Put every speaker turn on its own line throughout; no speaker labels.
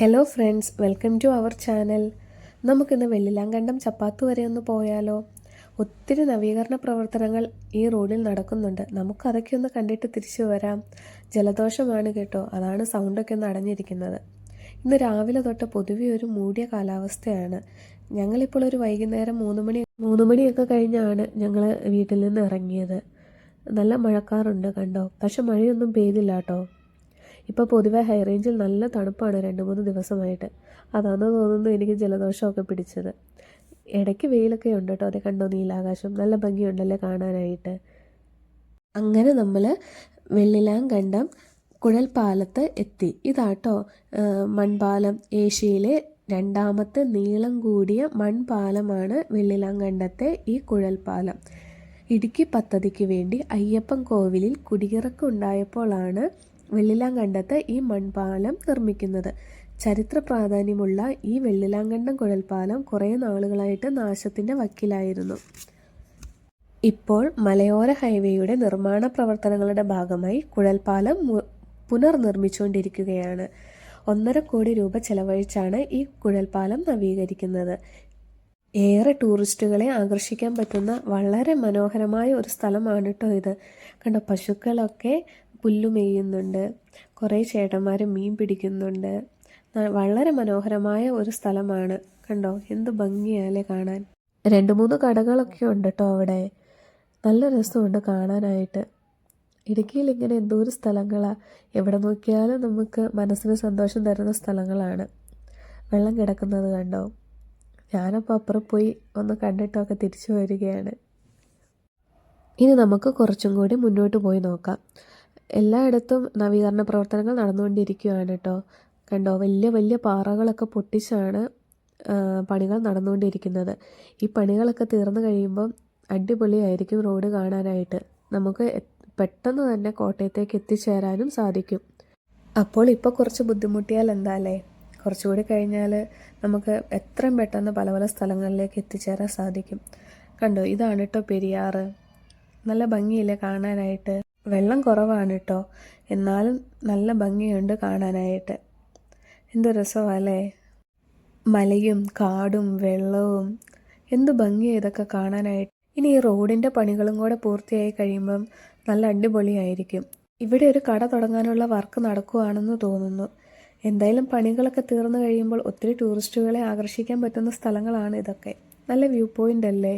Hello friends, welcome to our channel. നമുക്കിന്ന് വെള്ളിലാങ്കണ്ടം ചപ്പാത്ത് വരെ ഒന്ന് പോയാലോ? ഒത്തിരി നവീകരണ പ്രവർത്തനങ്ങൾ ഈ റോഡിൽ നടക്കുന്നുണ്ട്. നമുക്കതൊക്കെ ഒന്ന് കണ്ടിട്ട് തിരിച്ചു വരാം. ജലദോഷമാണ് കേട്ടോ, അതാണ് സൗണ്ടൊക്കെ ഒന്ന് അടഞ്ഞിരിക്കുന്നത്. ഇന്ന് രാവിലെ തൊട്ട് പൊതുവെ ഒരു മൂടിയ കാലാവസ്ഥയാണ്. ഞങ്ങളിപ്പോൾ ഒരു വൈകുന്നേരം മൂന്ന് മണിയൊക്കെ കഴിഞ്ഞാണ് ഞങ്ങൾ വീട്ടിൽ നിന്ന് ഇറങ്ങിയത്. നല്ല മഴക്കാറുണ്ട് കണ്ടോ, പക്ഷെ മഴയൊന്നും പെയ്തില്ല കേട്ടോ. ഇപ്പോൾ പൊതുവെ ഹൈ റേഞ്ചിൽ നല്ല തണുപ്പാണ് 2-3 ദിവസമായിട്ട്. അതാണെന്ന് തോന്നുന്നു എനിക്ക് ജലദോഷമൊക്കെ പിടിച്ചത്. ഇടയ്ക്ക് വെയിലൊക്കെ ഉണ്ട് കേട്ടോ. അതെ കണ്ടോ, നീലാകാശം നല്ല ഭംഗിയുണ്ടല്ലേ കാണാനായിട്ട്. അങ്ങനെ നമ്മൾ വെള്ളിലാങ്കണ്ടം കുഴൽപ്പാലത്ത് എത്തി. ഇതാട്ടോ മൺപാലം. ഏഷ്യയിലെ 2ാമത്തെ നീളം കൂടിയ മൺപാലമാണ് വെള്ളിലാങ്കണ്ടത്തെ ഈ കുഴൽപ്പാലം. ഇടുക്കി പദ്ധതിക്ക് വേണ്ടി അയ്യപ്പൻ കോവിലിൽ കുടിയിറക്കുണ്ടായപ്പോഴാണ് വെള്ളിലാങ്കണ്ടത്ത് ഈ മൺപാലം നിർമ്മിക്കുന്നത്. ചരിത്ര പ്രാധാന്യമുള്ള ഈ വെള്ളിലാങ്കണ്ടം കുഴൽപ്പാലം കുറേ നാളുകളായിട്ട് നാശത്തിൻ്റെ വക്കിലായിരുന്നു. ഇപ്പോൾ മലയോര ഹൈവേയുടെ നിർമ്മാണ പ്രവർത്തനങ്ങളുടെ ഭാഗമായി കുഴൽപ്പാലം പുനർനിർമ്മിച്ചുകൊണ്ടിരിക്കുകയാണ്. 1.5 കോടി രൂപ ചെലവഴിച്ചാണ് ഈ കുഴൽപ്പാലം നവീകരിക്കുന്നത്. ഏറെ ടൂറിസ്റ്റുകളെ ആകർഷിക്കാൻ പറ്റുന്ന വളരെ മനോഹരമായ ഒരു സ്ഥലമാണ് കേട്ടോ ഇത്. കണ്ടോ, പശുക്കളൊക്കെ പുല്ലു മേയുന്നുണ്ട്, കുറേ ചേട്ടന്മാർ മീൻ പിടിക്കുന്നുണ്ട്. വളരെ മനോഹരമായ ഒരു സ്ഥലമാണ്. കണ്ടോ, എന്ത് ഭംഗിയാലേ കാണാൻ. 2-3 കടകളൊക്കെ ഉണ്ട് കേട്ടോ അവിടെ. നല്ല രസമുണ്ട് കാണാനായിട്ട്. ഇടുക്കിയിൽ ഇങ്ങനെ എന്തോരം സ്ഥലങ്ങളാണ്. എവിടെ നോക്കിയാലും നമുക്ക് മനസ്സിന് സന്തോഷം തരുന്ന സ്ഥലങ്ങളാണ്. വെള്ളം കിടക്കുന്നത് കണ്ടോ. ഞാനപ്പോൾ അപ്പുറം പോയി ഒന്ന് കണ്ടിട്ടൊക്കെ തിരിച്ചു വരികയാണ്. ഇനി നമുക്ക് കുറച്ചും കൂടി മുന്നോട്ട് പോയി നോക്കാം. എല്ലായിടത്തും നവീകരണ പ്രവർത്തനങ്ങൾ നടന്നുകൊണ്ടിരിക്കുകയാണ് കേട്ടോ. കണ്ടോ, വലിയ വലിയ പാറകളൊക്കെ പൊട്ടിച്ചാണ് പണികൾ നടന്നുകൊണ്ടിരിക്കുന്നത്. ഈ പണികളൊക്കെ തീർന്നു കഴിയുമ്പം അടിപൊളിയായിരിക്കും റോഡ് കാണാനായിട്ട്. നമുക്ക് പെട്ടെന്ന് തന്നെ കോട്ടയത്തേക്ക് എത്തിച്ചേരാനും സാധിക്കും. അപ്പോൾ ഇപ്പോൾ കുറച്ച് ബുദ്ധിമുട്ടിയാൽ എന്താല്ലേ, കുറച്ചുകൂടി കഴിഞ്ഞാൽ നമുക്ക് എത്രയും പെട്ടെന്ന് പല പല സ്ഥലങ്ങളിലേക്ക് എത്തിച്ചേരാൻ സാധിക്കും. കണ്ടോ, ഇതാണ് കേട്ടോ പെരിയാറ്. നല്ല ഭംഗിയില്ലേ കാണാനായിട്ട്. വെള്ളം കുറവാണ് കേട്ടോ, എന്നാലും നല്ല ഭംഗിയുണ്ട് കാണാനായിട്ട്. എന്ത് രസമല്ലേ, മലയും കാടും വെള്ളവും. എന്ത് ഭംഗിയാണ് ഇതൊക്കെ കാണാനായിട്ട്. ഇനി ഈ റോഡിൻ്റെ പണികളും കൂടെ പൂർത്തിയായി കഴിയുമ്പം നല്ല അടിപൊളിയായിരിക്കും. ഇവിടെ ഒരു കട തുടങ്ങാനുള്ള വർക്ക് നടക്കുകയാണെന്ന് തോന്നുന്നു. എന്തായാലും പണികളൊക്കെ തീർന്നു കഴിയുമ്പോൾ ഒത്തിരി ടൂറിസ്റ്റുകളെ ആകർഷിക്കാൻ പറ്റുന്ന സ്ഥലങ്ങളാണ് ഇതൊക്കെ. നല്ല വ്യൂ പോയിൻ്റ് അല്ലേ.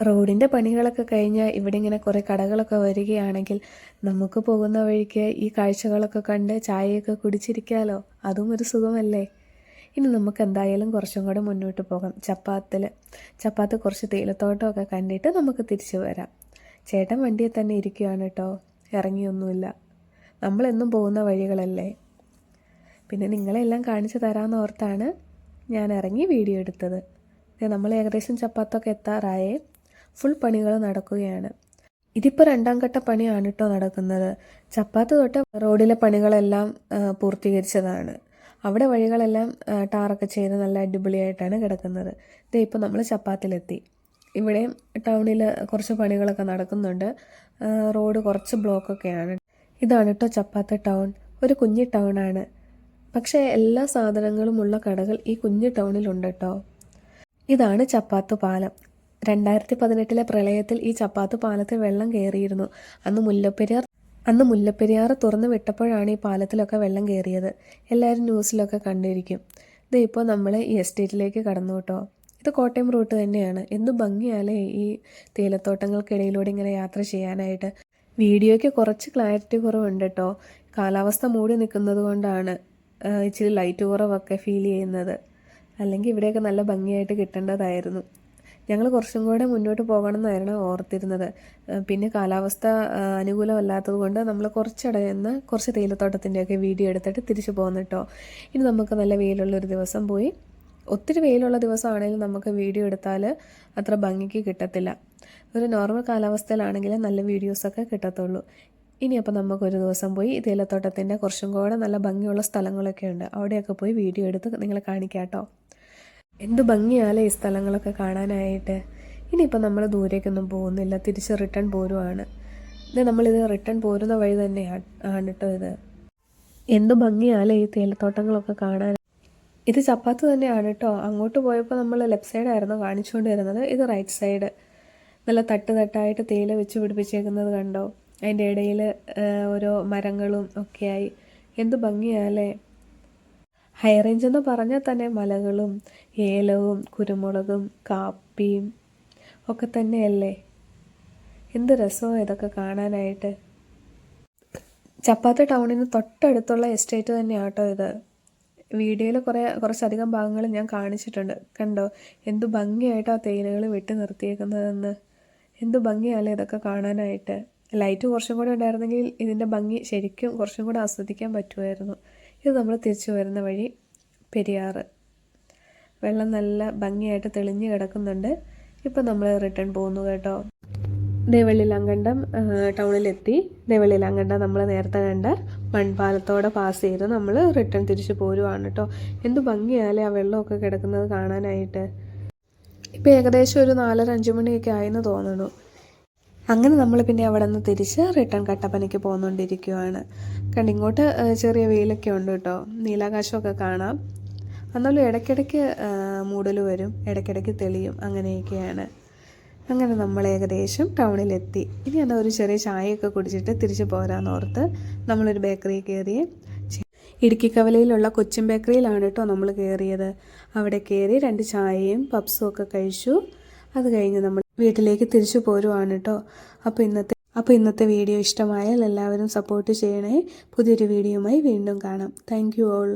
റോഡിൻ്റെ പണികളൊക്കെ കഴിഞ്ഞാൽ ഇവിടെ ഇങ്ങനെ കുറേ കടകളൊക്കെ വരികയാണെങ്കിൽ നമുക്ക് പോകുന്ന വഴിക്ക് ഈ കാഴ്ചകളൊക്കെ കണ്ട് ചായയൊക്കെ കുടിച്ചിരിക്കാമല്ലോ. അതും ഒരു സുഖമല്ലേ. ഇനി നമുക്ക് എന്തായാലും കുറച്ചും കൂടെ മുന്നോട്ട് പോകാം. ചപ്പാത്ത് കുറച്ച് തേയിലത്തോട്ടമൊക്കെ കണ്ടിട്ട് നമുക്ക് തിരിച്ചു വരാം. ചേട്ടൻ വണ്ടിയിൽ തന്നെ ഇരിക്കുകയാണ് കേട്ടോ, ഇറങ്ങിയൊന്നുമില്ല. നമ്മളെന്നും പോകുന്ന വഴികളല്ലേ, പിന്നെ നിങ്ങളെല്ലാം കാണിച്ചു തരാമെന്ന് ഓർത്താണ് ഞാൻ ഇറങ്ങി വീഡിയോ എടുത്തത്. നമ്മൾ ഏകദേശം ചപ്പാത്തൊക്കെ എത്താറായേ. ഫുൾ പണികൾ നടക്കുകയാണ്. ഇതിപ്പോൾ 2ാം ഘട്ട പണിയാണ് കേട്ടോ നടക്കുന്നത്. ചപ്പാത്ത് തൊട്ട് റോഡിലെ പണികളെല്ലാം പൂർത്തീകരിച്ചതാണ്. അവിടെ വഴികളെല്ലാം ടാറൊക്കെ ചെയ്ത് നല്ല അടിപൊളിയായിട്ടാണ് കിടക്കുന്നത്. ഇതേ ഇപ്പോൾ നമ്മൾ ചപ്പാത്തിലെത്തി. ഇവിടെ ടൗണിൽ കുറച്ച് പണികളൊക്കെ നടക്കുന്നുണ്ട്. റോഡ് കുറച്ച് ബ്ലോക്കൊക്കെയാണ്. ഇതാണ് കേട്ടോ ചപ്പാത്ത് ടൗൺ. ഒരു കുഞ്ഞി ടൗണാണ്, പക്ഷേ എല്ലാ സാധനങ്ങളും ഉള്ള കടകൾ ഈ കുഞ്ഞു ടൗണിലുണ്ട് കേട്ടോ. ഇതാണ് ചപ്പാത്ത് പാലം. 2018 പ്രളയത്തിൽ ഈ ചപ്പാത്ത് പാലത്തിൽ വെള്ളം കയറിയിരുന്നു. അന്ന് മുല്ലപ്പെരിയാർ തുറന്നു വിട്ടപ്പോഴാണ് ഈ പാലത്തിലൊക്കെ വെള്ളം കയറിയത്. എല്ലാവരും ന്യൂസിലൊക്കെ കണ്ടിരിക്കും. ഇത് ഇപ്പോൾ നമ്മൾ ഈ എസ്റ്റേറ്റിലേക്ക് കടന്നു കേട്ടോ. ഇത് കോട്ടയം റൂട്ട് തന്നെയാണ്. എന്ത് ഭംഗിയാലേ ഈ തേയിലത്തോട്ടങ്ങൾക്കിടയിലൂടെ ഇങ്ങനെ യാത്ര ചെയ്യാനായിട്ട്. വീഡിയോയ്ക്ക് കുറച്ച് ക്ലാരിറ്റി കുറവുണ്ട് കേട്ടോ. കാലാവസ്ഥ മൂടി നിൽക്കുന്നത് കൊണ്ടാണ് ഇച്ചിരി ലൈറ്റ് കുറവൊക്കെ ഫീൽ ചെയ്യുന്നത്. അല്ലെങ്കിൽ ഇവിടെയൊക്കെ നല്ല ഭംഗിയായിട്ട് കിട്ടേണ്ടതായിരുന്നു. ഞങ്ങൾ കുറച്ചും കൂടെ മുന്നോട്ട് പോകണമെന്നായിരുന്നു ഓർത്തിരുന്നത്. പിന്നെ കാലാവസ്ഥ അനുകൂലമല്ലാത്തത് കൊണ്ട് നമ്മൾ കുറച്ച് തേയിലത്തോട്ടത്തിൻ്റെയൊക്കെ വീഡിയോ എടുത്തിട്ട് തിരിച്ചു പോകുന്നു കേട്ടോ. ഇനി നമുക്ക് നല്ല വെയിലുള്ളൊരു ദിവസം പോയി. ഒത്തിരി വെയിലുള്ള ദിവസമാണെങ്കിലും നമുക്ക് വീഡിയോ എടുത്താൽ അത്ര ഭംഗിക്ക് കിട്ടത്തില്ല. ഒരു നോർമൽ കാലാവസ്ഥയിലാണെങ്കിൽ നല്ല വീഡിയോസൊക്കെ കിട്ടത്തുള്ളൂ. ഇനിയപ്പോൾ നമുക്കൊരു ദിവസം പോയി തേയിലത്തോട്ടത്തിൻ്റെ കുറച്ചും കൂടെ നല്ല ഭംഗിയുള്ള സ്ഥലങ്ങളൊക്കെ ഉണ്ട്. അവിടെയൊക്കെ പോയി വീഡിയോ എടുത്ത് നിങ്ങളെ കാണിക്കാം കേട്ടോ. എന്ത് ഭംഗിയാലേ ഈ സ്ഥലങ്ങളൊക്കെ കാണാനായിട്ട്. ഇനിയിപ്പോൾ നമ്മൾ ദൂരേക്കൊന്നും പോകുന്നില്ല, തിരിച്ച് റിട്ടേൺ പോരുവാണ്. നമ്മളിത് റിട്ടേൺ പോരുന്ന വഴി തന്നെയാണ് കേട്ടോ ഇത്. എന്ത് ഭംഗിയാലേ ഈ തേയിലത്തോട്ടങ്ങളൊക്കെ കാണാൻ. ഇത് ചപ്പാത്ത് തന്നെയാണ് കേട്ടോ. അങ്ങോട്ട് പോയപ്പോൾ നമ്മൾ ലെഫ്റ്റ് സൈഡായിരുന്നു കാണിച്ചുകൊണ്ടിരുന്നത്. ഇത് റൈറ്റ് സൈഡ്. നല്ല തട്ട് തട്ടായിട്ട് തേയില വെച്ച് പിടിപ്പിച്ചേക്കുന്നത് കണ്ടോ. അതിൻ്റെ ഇടയിൽ ഓരോ മരങ്ങളും ഒക്കെയായി. എന്ത് ഭംഗിയാല്ലേ. ഹൈ റേഞ്ച് എന്ന് പറഞ്ഞാൽ തന്നെ മലകളും ഏലവും കുരുമുളകും കാപ്പിയും ഒക്കെ തന്നെയല്ലേ. എന്ത് രസമാണ് ഇതൊക്കെ കാണാനായിട്ട്. ചപ്പാത്ത് ടൗണിന് തൊട്ടടുത്തുള്ള എസ്റ്റേറ്റ് തന്നെയാണ് കേട്ടോ ഇത്. വീഡിയോയിൽ കുറച്ചധികം ഭാഗങ്ങൾ ഞാൻ കാണിച്ചിട്ടുണ്ട്. കണ്ടോ എന്ത് ഭംഗിയായിട്ട് ആ തേയിലകൾ വെട്ടി നിർത്തിയേക്കുന്നതെന്ന്. എന്ത് ഭംഗിയല്ലേ ഇതൊക്കെ കാണാനായിട്ട്. ലൈറ്റ് കുറച്ചും കൂടെ ഉണ്ടായിരുന്നെങ്കിൽ ഇതിൻ്റെ ഭംഗി ശരിക്കും കുറച്ചും കൂടെ ആസ്വദിക്കാൻ പറ്റുമായിരുന്നു. ഇത് നമ്മൾ തിരിച്ചു വരുന്ന വഴി പെരിയാറ്. വെള്ളം നല്ല ഭംഗിയായിട്ട് തെളിഞ്ഞ് കിടക്കുന്നുണ്ട്. ഇപ്പം നമ്മൾ റിട്ടേൺ പോകുന്നു കേട്ടോ. ദേവള്ളിലാങ്കണ്ടം ടൗണിലെത്തി. ദേവള്ളിലാങ്കണ്ടം നമ്മൾ നേരത്തെ കണ്ട മൺപാലത്തോടെ പാസ് ചെയ്ത് നമ്മൾ റിട്ടേൺ തിരിച്ചു പോരുവാണ് കേട്ടോ. എന്ത് ഭംഗിയാലേ ആ വെള്ളമൊക്കെ കിടക്കുന്നത് കാണാനായിട്ട്. ഇപ്പോൾ ഏകദേശം ഒരു 4-5 മണിയൊക്കെ ആയെന്ന് തോന്നുന്നു. അങ്ങനെ നമ്മൾ പിന്നെ അവിടെ നിന്ന് തിരിച്ച് റിട്ടേൺ കട്ടപ്പനയ്ക്ക് പോന്നുകൊണ്ടിരിക്കുകയാണ്. ഇങ്ങോട്ട് ചെറിയ വെയിലൊക്കെ ഉണ്ട് കേട്ടോ. നീലാകാശമൊക്കെ കാണാം. എന്നാലും ഇടയ്ക്കിടയ്ക്ക് മൂടൽ വരും, ഇടയ്ക്കിടയ്ക്ക് തെളിയും, അങ്ങനെയൊക്കെയാണ്. അങ്ങനെ നമ്മൾ ഏകദേശം ടൗണിലെത്തി. ഇനി എന്നാൽ ഒരു ചെറിയ ചായയൊക്കെ കുടിച്ചിട്ട് തിരിച്ച് പോരാന്നോർത്ത് നമ്മളൊരു ബേക്കറി കയറി. ഇടുക്കിക്കവലയിലുള്ള കൊച്ചിൻ ബേക്കറിയിലാണ് കേട്ടോ നമ്മൾ കയറിയത്. അവിടെ കയറി 2 ചായയും പപ്സും ഒക്കെ കഴിച്ചു. അത് കഴിഞ്ഞ് നമ്മൾ വീട്ടിലേക്ക് തിരിച്ചു പോരുവാണ് കേട്ടോ. അപ്പോൾ ഇന്നത്തെ വീഡിയോ ഇഷ്ടമായാൽ എല്ലാവരും സപ്പോർട്ട് ചെയ്യണേ. പുതിയൊരു വീഡിയോയുമായി വീണ്ടും കാണാം. Thank you all.